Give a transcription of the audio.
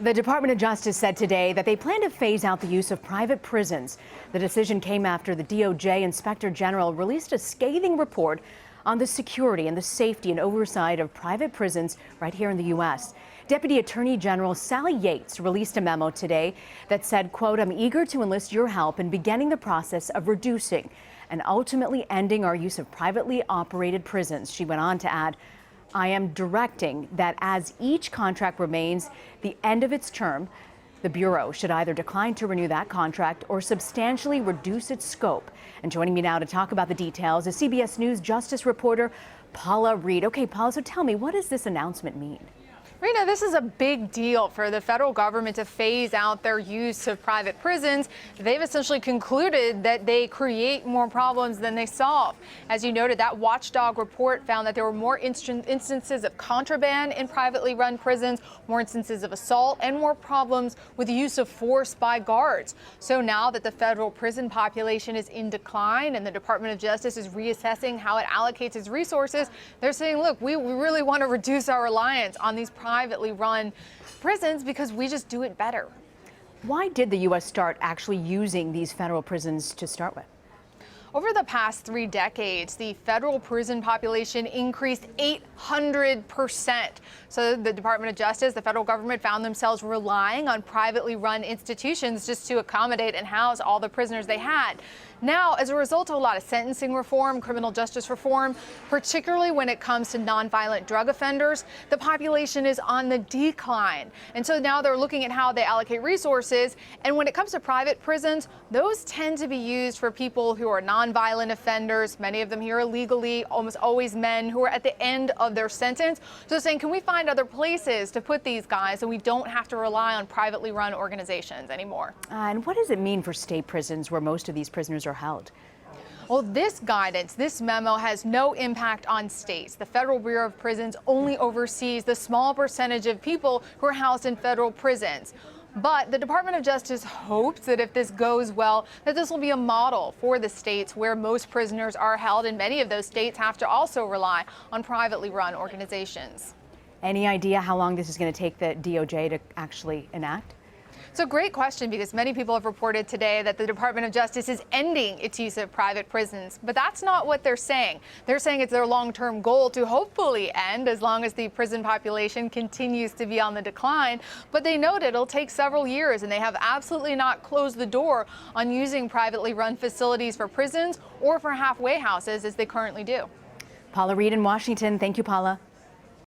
The Department of Justice said today that they plan to phase out the use of private prisons. The decision came after the DOJ Inspector General released a scathing report on the security and the safety and oversight of private prisons right here in the U.S. Deputy Attorney General Sally Yates released a memo today that said, quote, "I'm eager to enlist your help in beginning the process of reducing and ultimately ending our use of privately operated prisons." She went on to add, "I am directing that as each contract remains the end of its term, the Bureau should either decline to renew that contract or substantially reduce its scope." And joining me now to talk about the details is CBS News Justice reporter Paula Reid. Okay, Paula, so tell me, what does this announcement mean? Rena, this is a big deal for the federal government to phase out their use of private prisons. They've essentially concluded that they create more problems than they solve. As you noted, that watchdog report found that there were more instances of contraband in privately run prisons, more instances of assault, and more problems with the use of force by guards. So now that the federal prison population is in decline and the Department of Justice is reassessing how it allocates its resources, they're saying, look, we really want to reduce our reliance on these privately run prisons because we just do it better. Why did the U.S. start actually using these federal prisons to start with? Over the past 3 decades, the federal prison population increased 800%. So the Department of Justice, the federal government, found themselves relying on privately run institutions just to accommodate and house all the prisoners they had. Now, as a result of a lot of sentencing reform, criminal justice reform, particularly when it comes to nonviolent drug offenders, the population is on the decline. And so now they're looking at how they allocate resources. And when it comes to private prisons, those tend to be used for people who are nonviolent offenders. Many of them here illegally, almost always men who are at the end of their sentence. So saying, can we find other places to put these guys so we don't have to rely on privately run organizations anymore? And what does it mean for state prisons where most of these prisoners are held? Well, this guidance, this memo has no impact on states. The Federal Bureau of Prisons only oversees the small percentage of people who are housed in federal prisons. But the Department of Justice hopes that if this goes well, that this will be a model for the states where most prisoners are held, and many of those states have to also rely on privately run organizations. Any idea how long this is going to take the DOJ to actually enact? It's a great question because many people have reported today that the Department of Justice is ending its use of private prisons. But that's not what they're saying. They're saying it's their long-term goal to hopefully end as long as the prison population continues to be on the decline. But they note it'll take several years, and they have absolutely not closed the door on using privately run facilities for prisons or for halfway houses as they currently do. Paula Reid in Washington. Thank you, Paula.